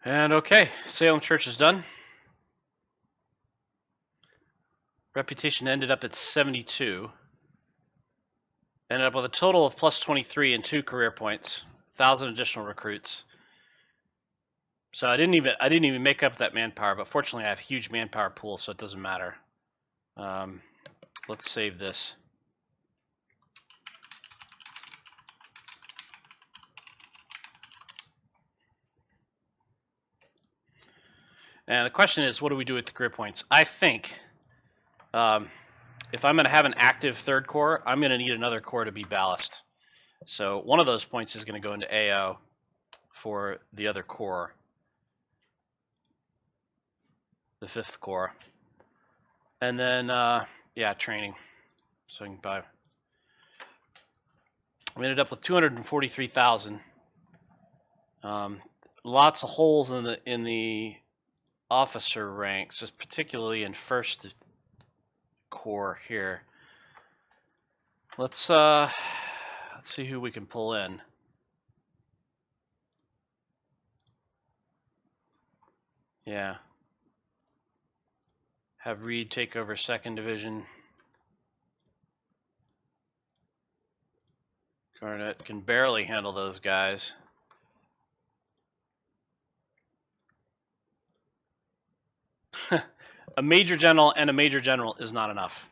And okay, Salem Church is done. Reputation ended up at 72. Ended up with a total of plus 23 and 2 career points, 1,000 additional recruits. So I didn't even make up that manpower, but fortunately I have a huge manpower pool, so it doesn't matter. Let's save this. And the question is, what do we do with the career points? I think if I'm going to have an active third corps, I'm going to need another corps to be ballast. So one of those points is going to go into AO for the other corps, the 5th corps. And then, yeah, training. So I can buy. We ended up with 243,000. Lots of holes in the officer ranks, just particularly in 1st corps here. Let's see who we can pull in. Yeah. Have Reed take over 2nd Division. Garnett can barely handle those guys. A major general and a major general is not enough.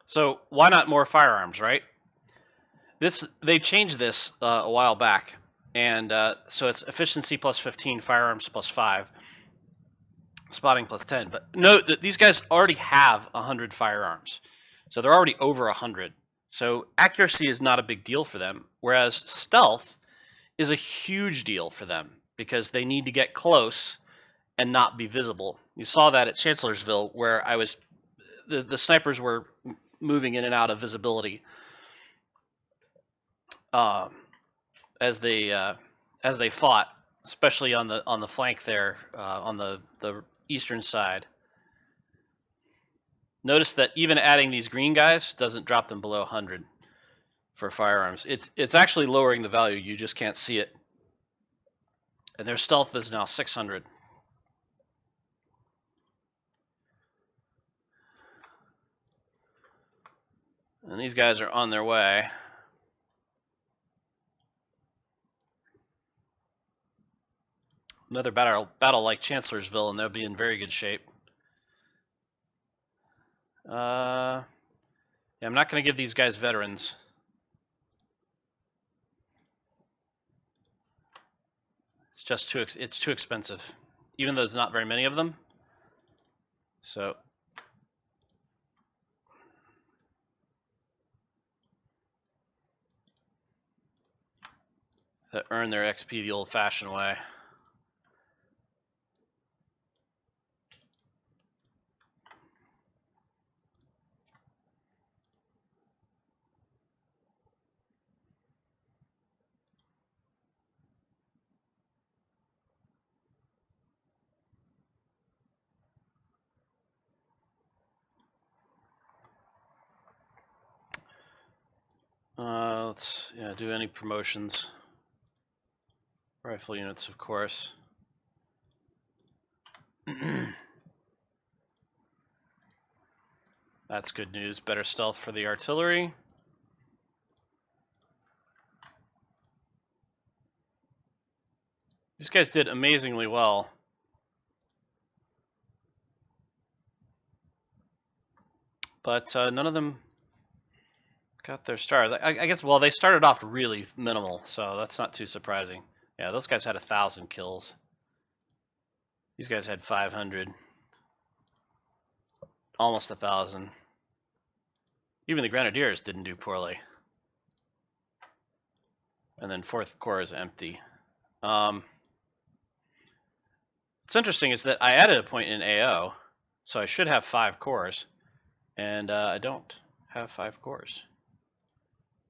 So why not more firearms, right? They changed this a while back, and so it's efficiency plus 15, firearms plus 5, spotting plus 10. But note that these guys already have 100 firearms, so they're already over 100. So accuracy is not a big deal for them, whereas stealth is a huge deal for them because they need to get close and not be visible. You saw that at Chancellorsville, where the snipers were moving in and out of visibility as they fought, especially on the flank there on the eastern side. Notice that even adding these green guys doesn't drop them below 100 for firearms. It's actually lowering the value. You just can't see it. And their stealth is now 600. And these guys are on their way. Another battle like Chancellorsville, and they'll be in very good shape. Yeah, I'm not going to give these guys veterans. It's just too expensive, even though there's not very many of them. So that earn their XP the old-fashioned way. Let's do any promotions. Rifle units, of course. That's good news. Better stealth for the artillery. These guys did amazingly well. But none of them got their stars. I guess, well, they started off really minimal, so that's not too surprising. Yeah, those guys had 1,000 kills. These guys had 500. Almost 1,000. Even the Grenadiers didn't do poorly. And then 4th Corps is empty. What's interesting is that I added a point in AO, so I should have 5 corps, and I don't have 5 corps.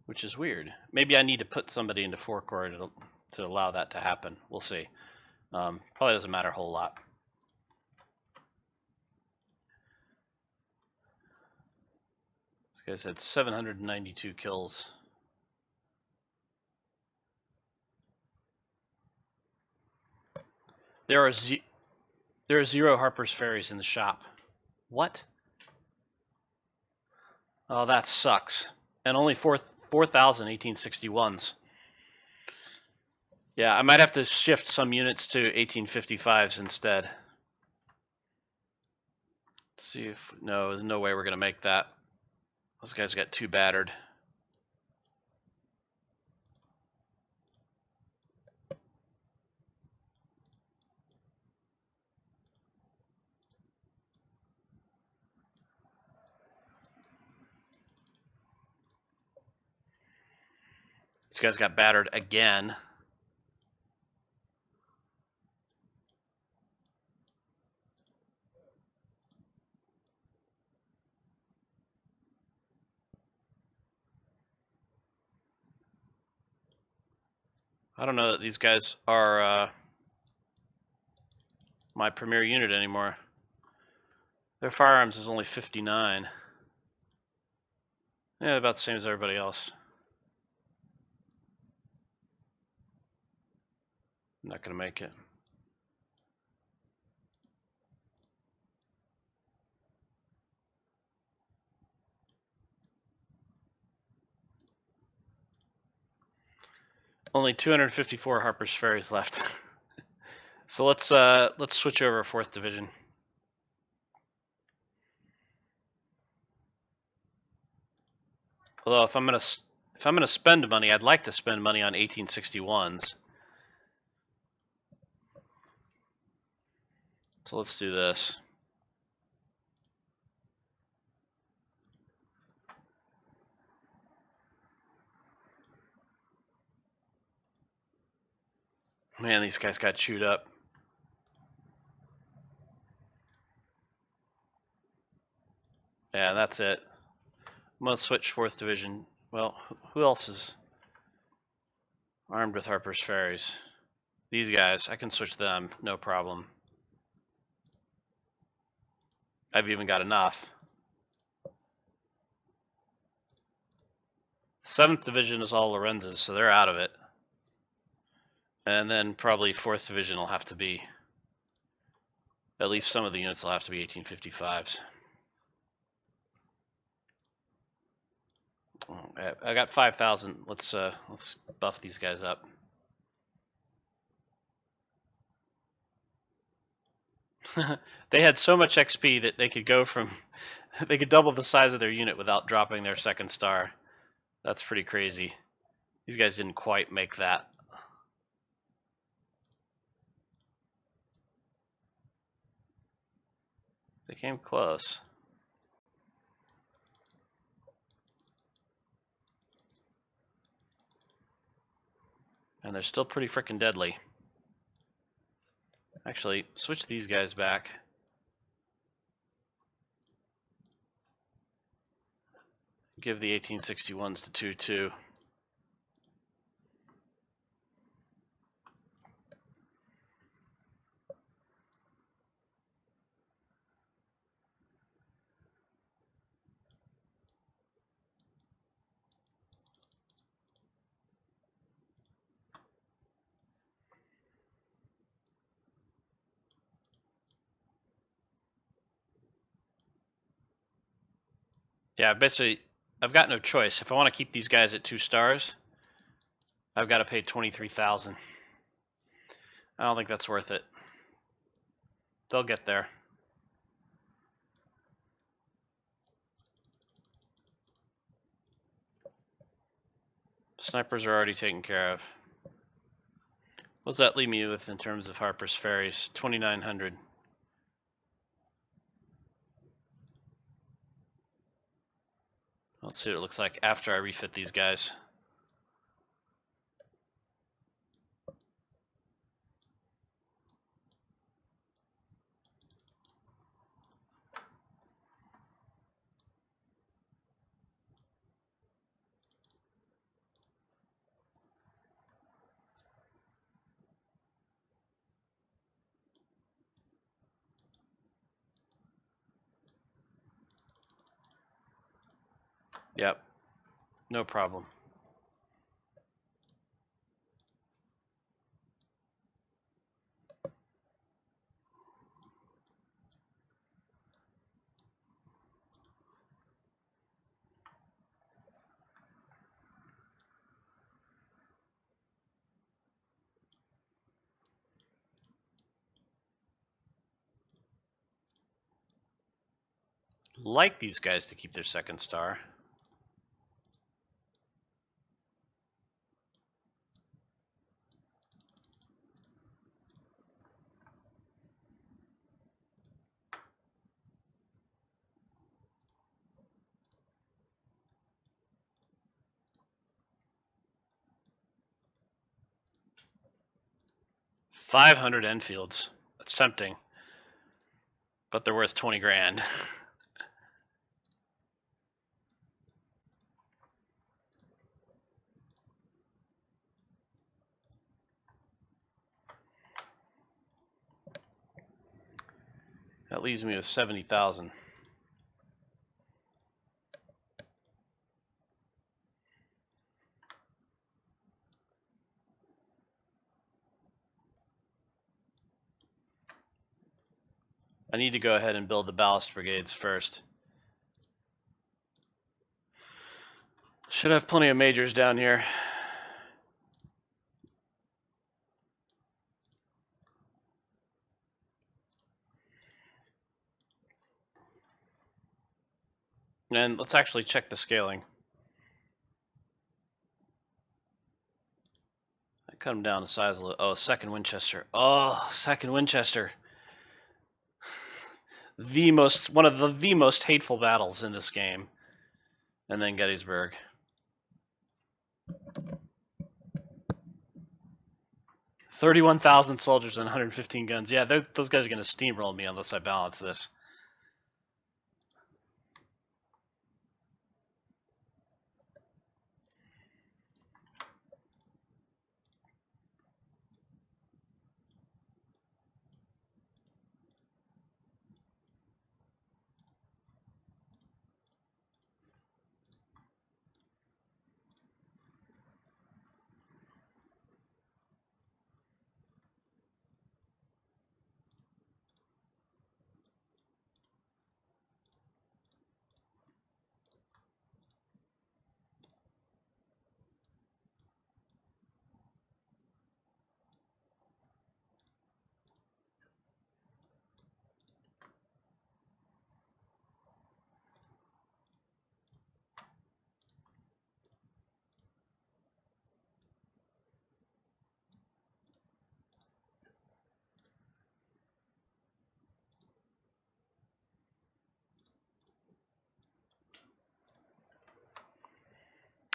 which is weird. Maybe I need to put somebody into 4-core to allow that to happen. We'll see. Probably doesn't matter a whole lot. This guy's had 792 kills. There are 0 Harper's Ferries in the shop. What? Oh, that sucks. And only 4,000 1861s. Yeah, I might have to shift some units to 1855s instead. Let's see if... No, there's no way we're going to make that. Those guys got too battered. These guys got battered again. I don't know that these guys are my premier unit anymore. Their firearms is only 59. Yeah, about the same as everybody else. I'm not going to make it. Only 254 Harper's Ferries left. So let's switch over 4th Division. Although if I'm gonna spend money, I'd like to spend money on 1861s. So let's do this. Man, these guys got chewed up. Yeah, that's it. I'm gonna switch 4th Division. Well, who else is armed with Harper's Ferries? These guys, I can switch them, no problem. I've even got enough. 7th Division is all Lorenzas, so they're out of it. And then probably 4th Division will have to be, at least some of the units will have to be 1855s. I got 5,000. Let's buff these guys up. They had so much XP that they could go from, they could double the size of their unit without dropping their 2nd star. That's pretty crazy. These guys didn't quite make that. They came close. And they're still pretty freaking deadly. Actually, switch these guys back. Give the 1861s to 2-2. Yeah, basically, I've got no choice. If I want to keep these guys at 2 stars, I've got to pay 23,000. I don't think that's worth it. They'll get there. Snipers are already taken care of. What does that leave me with in terms of Harper's Ferries? 2,900. Let's see what it looks like after I refit these guys. Yep. No problem. Like these guys to keep their second star. $500 Enfields. That's tempting, but they're worth 20 grand. That leaves me with 70,000. I need to go ahead and build the ballast brigades first. Should have plenty of majors down here. And let's actually check the scaling. I cut them down to size a little. Oh, second Winchester. Oh, second Winchester. One of the most hateful battles in this game. And then Gettysburg. $31,000 soldiers and 115 guns. Yeah, those guys are going to steamroll me unless I balance this.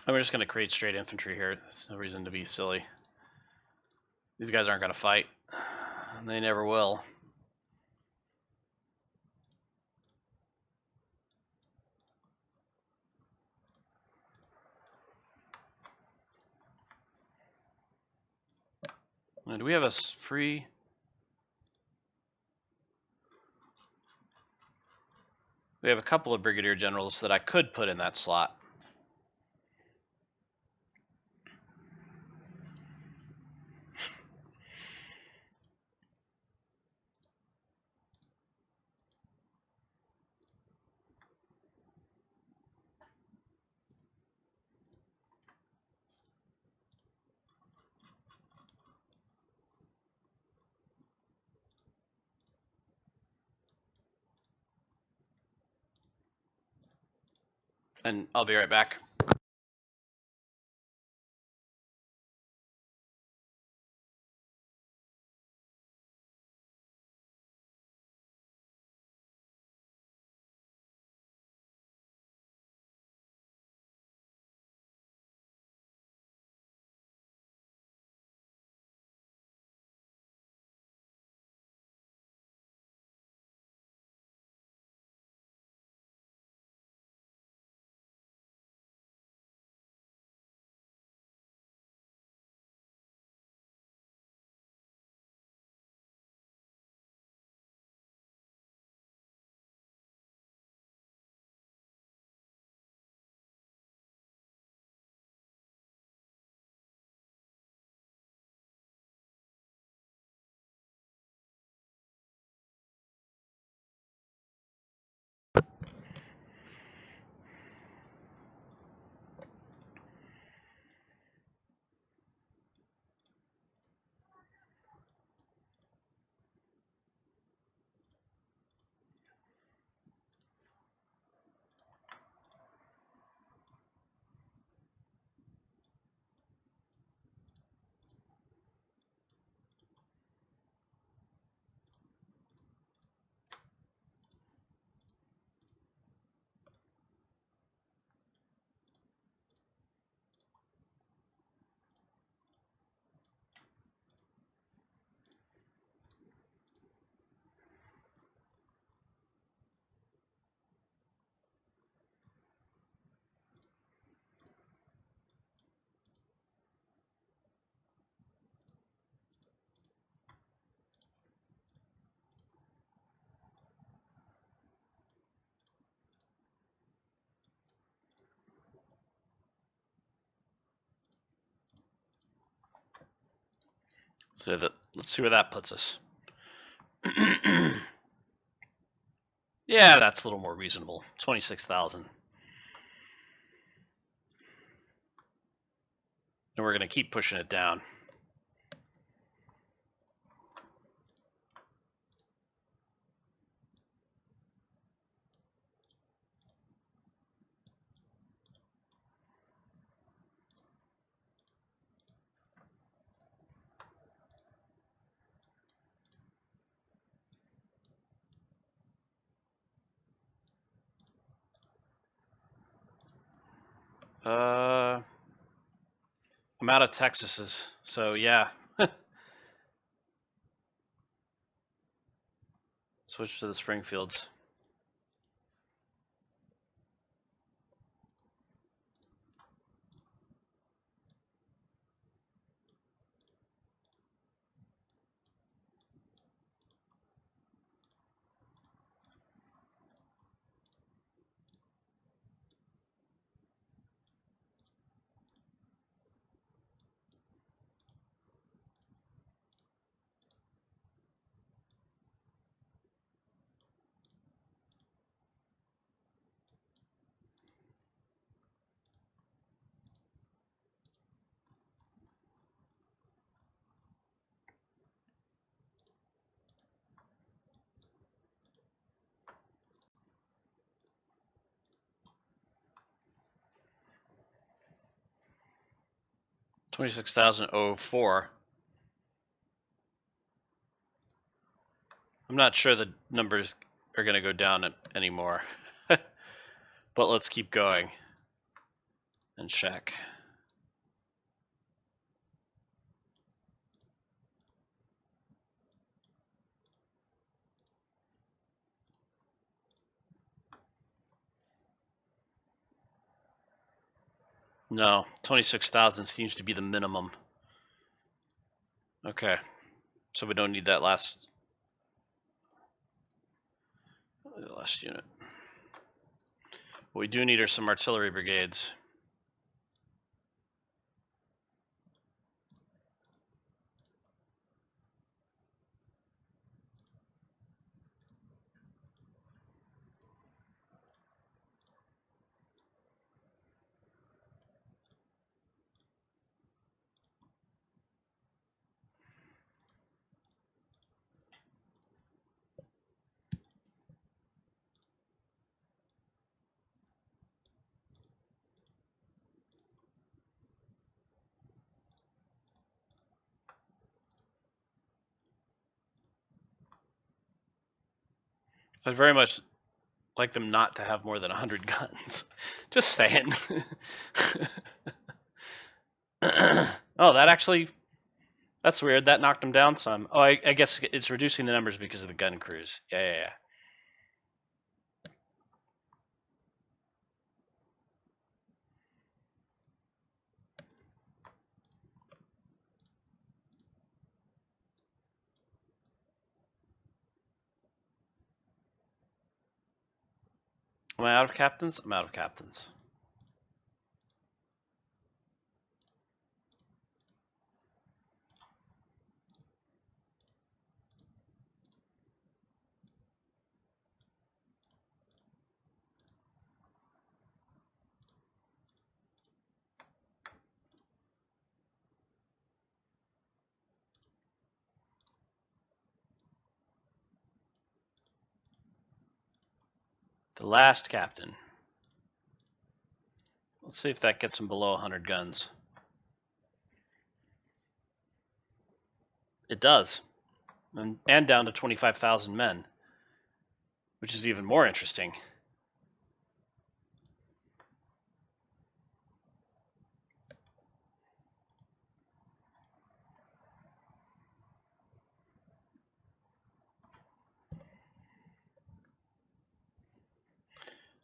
And we're just going to create straight infantry here. There's no reason to be silly. These guys aren't going to fight. They never will. And do we have a free? We have a couple of brigadier generals that I could put in that slot. And I'll be right back. So let's see where that puts us. Yeah, that's a little more reasonable. 26,000. And we're going to keep pushing it down. I'm out of Texas's, so yeah. Switch to the Springfields. $26,004. I'm not sure the numbers are going to go down anymore. But let's keep going and check. No, 26,000 seems to be the minimum. Okay, so we don't need that last unit. What we do need are some artillery brigades. I'd very much like them not to have more than 100 guns. Just saying. Oh, that's weird. That knocked them down some. Oh, I guess it's reducing the numbers because of the gun crews. Yeah. Am I out of captains? I'm out of captains. The last captain. Let's see if that gets him below 100 guns. It does. And down to 25,000 men, which is even more interesting.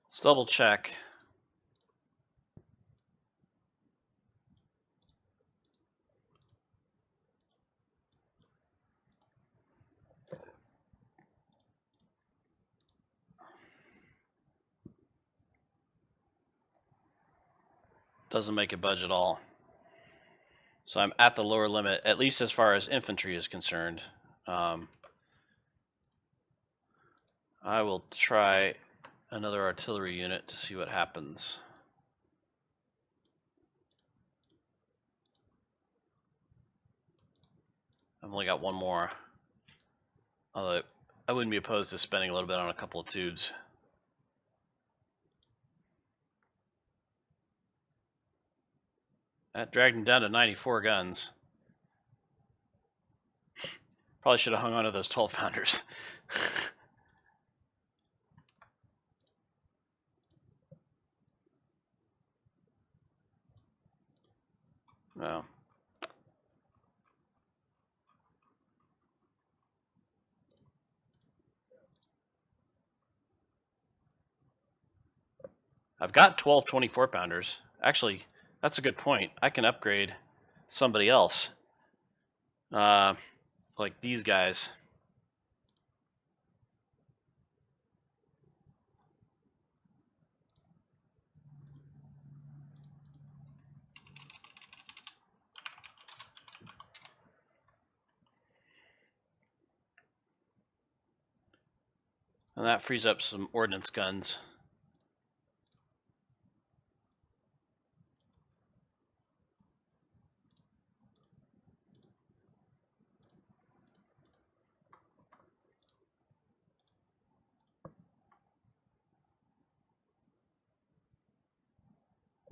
Let's double check. Doesn't make it budge at all. So I'm at the lower limit, at least as far as infantry is concerned. I will try another artillery unit to see what happens. I've only got one more. Although I wouldn't be opposed to spending a little bit on a couple of tubes. That dragged him down to 94 guns. Probably should have hung on to those 12 pounders. Well, I've got 12 24 pounders. Actually, that's a good point. I can upgrade somebody else. Like these guys. And that frees up some ordnance guns.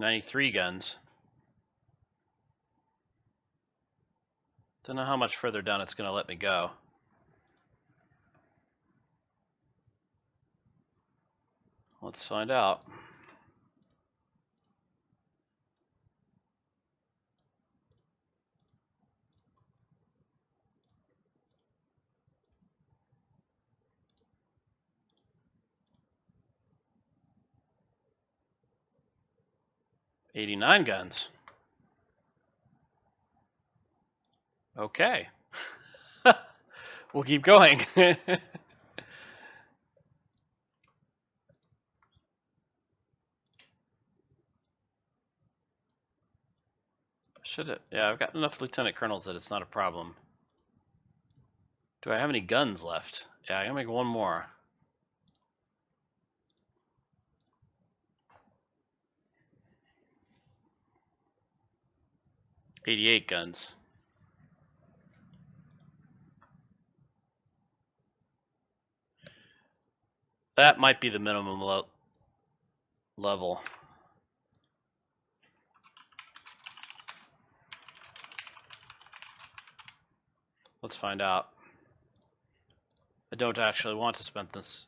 $93 guns. Don't know how much further down it's going to let me go. Let's find out. $89 guns. Okay. We'll keep going. Should it? Yeah, I've got enough lieutenant colonels that it's not a problem. Do I have any guns left? Yeah, I'm gonna make one more. $88 guns. That might be the minimum level. Let's find out. I don't actually want to spend this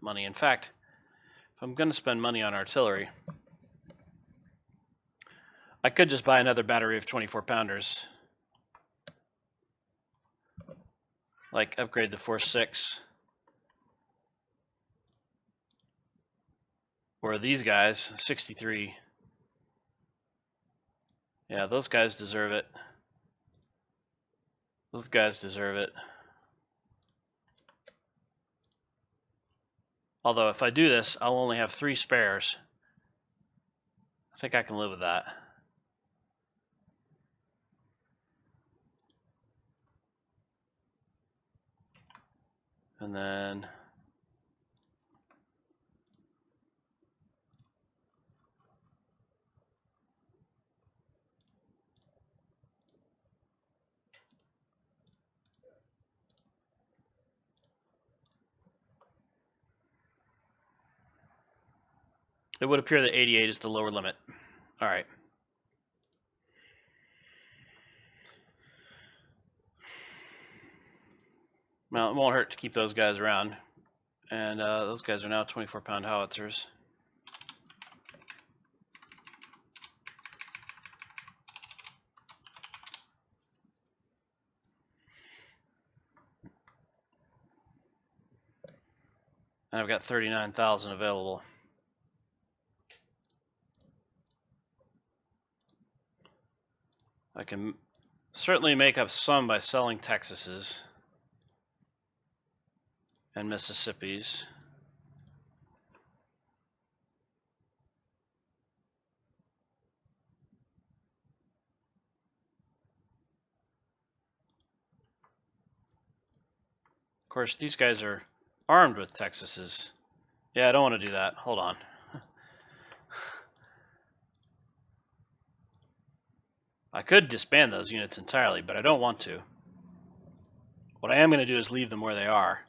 money. In fact, if I'm going to spend money on artillery, I could just buy another battery of 24 pounders. Like upgrade the Force 6. Or these guys, 63. Yeah, those guys deserve it. Those guys deserve it. Although if I do this, I'll only have 3 spares. I think I can live with that. And then it would appear that 88 is the lower limit. All right. Well, it won't hurt to keep those guys around. And those guys are now 24-pound howitzers. And I've got 39,000 available. I can certainly make up some by selling Texas's and Mississippi's. course, these guys are armed with Texases. Yeah, I don't want to do that. Hold on. I could disband those units entirely, but I don't want to. What I am going to do is leave them where they are.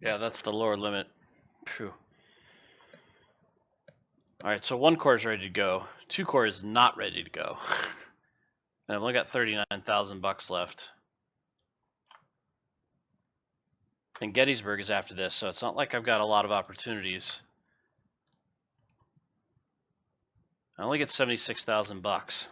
Yeah, that's the lower limit. Phew. Alright, so 1 corps is ready to go. 2 corps is not ready to go. And I've only got 39,000 bucks left. And Gettysburg is after this, so it's not like I've got a lot of opportunities. I only get 76,000 bucks.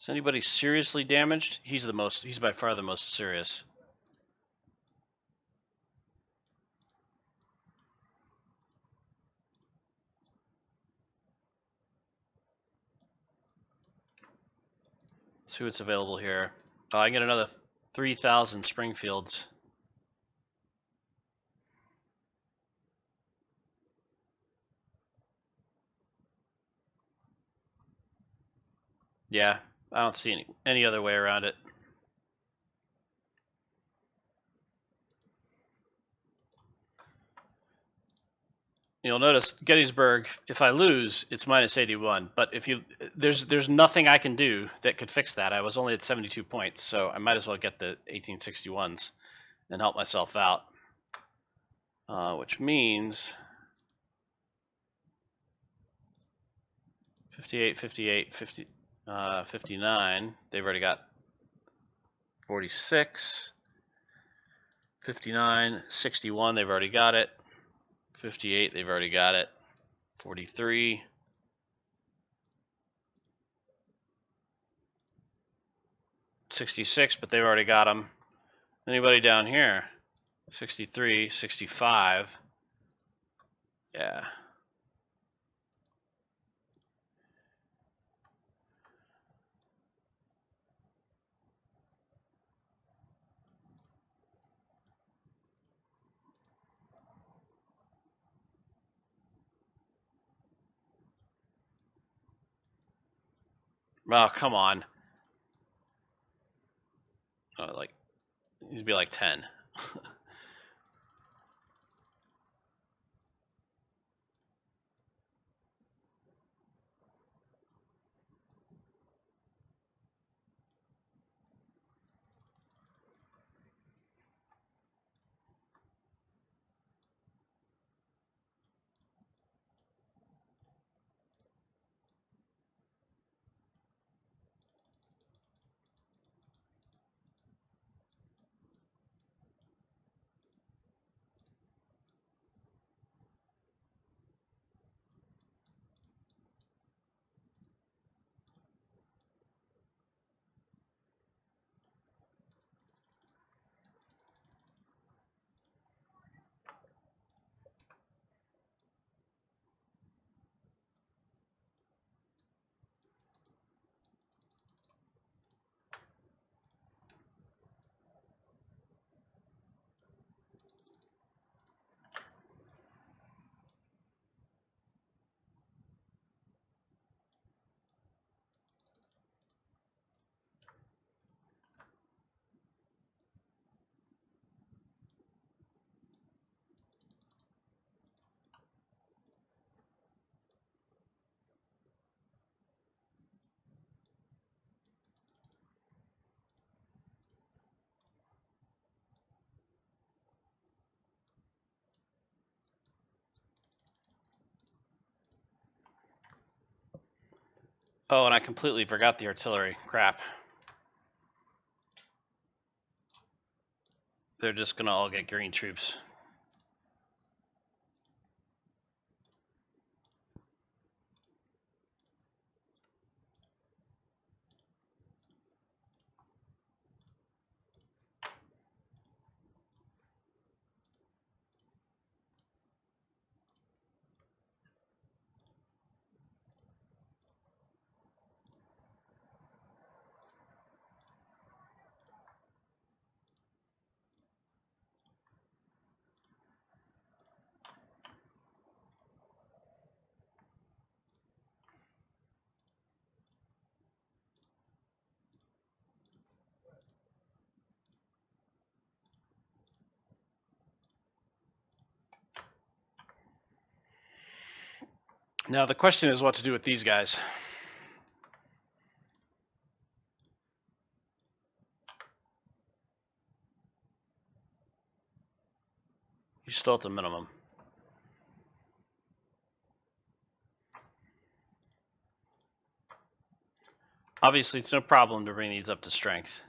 Is anybody seriously damaged? He's by far the most serious. Let's see what's available here. Oh, I get another 3,000 Springfields. Yeah, I don't see any other way around it. You'll notice Gettysburg, if I lose, it's minus 81. But if you there's nothing I can do that could fix that. I was only at 72 points, so I might as well get the 1861s and help myself out. Which means 58, 58, 50, 59. They've already got 46. 59, 61. They've already got it. 58. They've already got it. 43. 66, but they've already got them. Anybody down here? 63, 65. Yeah. Oh, come on. Oh, like, he'd be like 10. Oh, and I completely forgot the artillery. Crap. They're just gonna all get green troops. Now the question is what to do with these guys. You're still at the minimum. Obviously, it's no problem to bring these up to strength.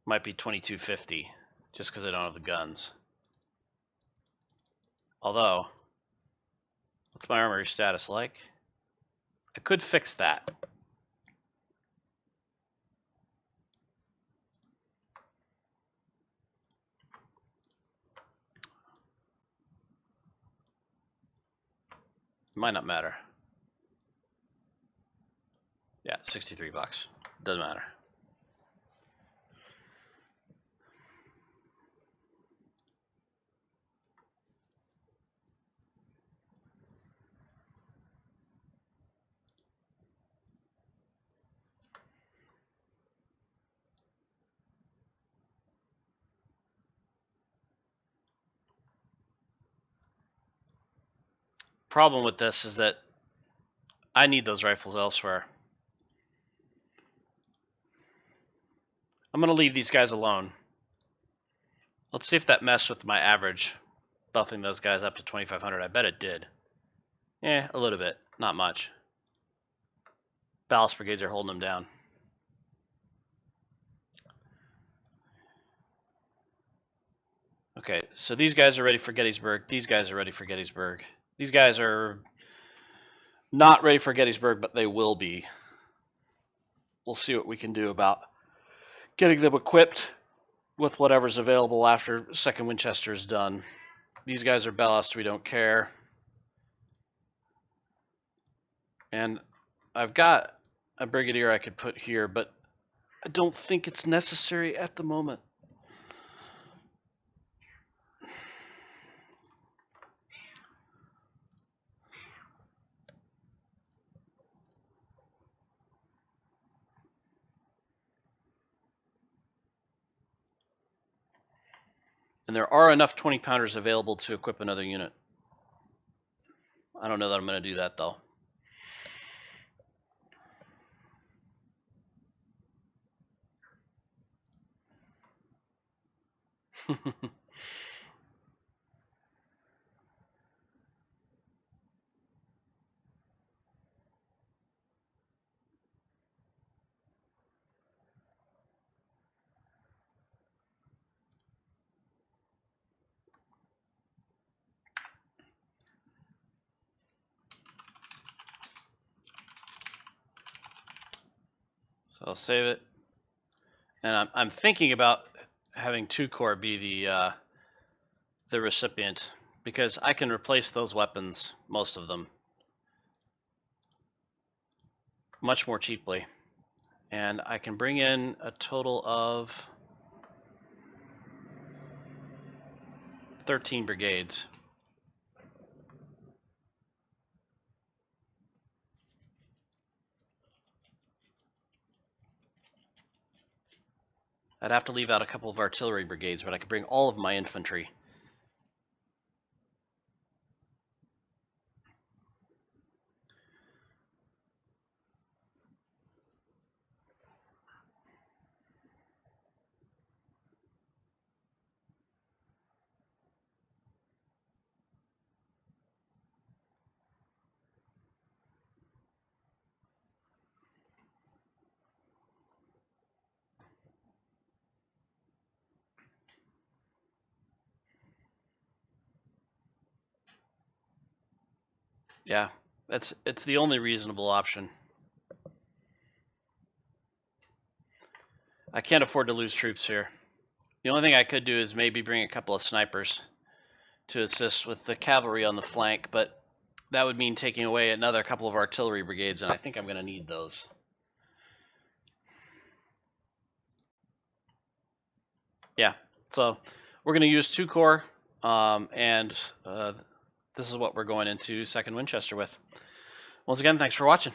Might be 2250, just because I don't have the guns. Although, what's my armory status like? I could fix that. Might not matter. Yeah, 63 bucks. Doesn't matter. Problem with this is that I need those rifles elsewhere. I'm going to leave these guys alone. Let's see if that messed with my average, buffing those guys up to 2500. I bet it did. A little bit. Not much. Ballast brigades are holding them down. Okay, so these guys are ready for Gettysburg. These guys are ready for Gettysburg. These guys are not ready for Gettysburg, but they will be. We'll see what we can do about getting them equipped with whatever's available after 2nd Winchester is done. These guys are ballast. We don't care. And I've got a brigadier I could put here, but I don't think it's necessary at the moment. And there are enough 20-pounders available to equip another unit. I don't know that I'm going to do that, though. So I'll save it. And I'm thinking about having 2 Corps be the recipient, because I can replace those weapons, most of them, much more cheaply. And I can bring in a total of 13 brigades. I'd have to leave out a couple of artillery brigades, but I could bring all of my infantry. Yeah, it's the only reasonable option. I can't afford to lose troops here. The only thing I could do is maybe bring a couple of snipers to assist with the cavalry on the flank, but that would mean taking away another couple of artillery brigades, and I think I'm going to need those. Yeah, so we're going to use 2 corps, and this is what we're going into 2nd Winchester with. Once again, thanks for watching.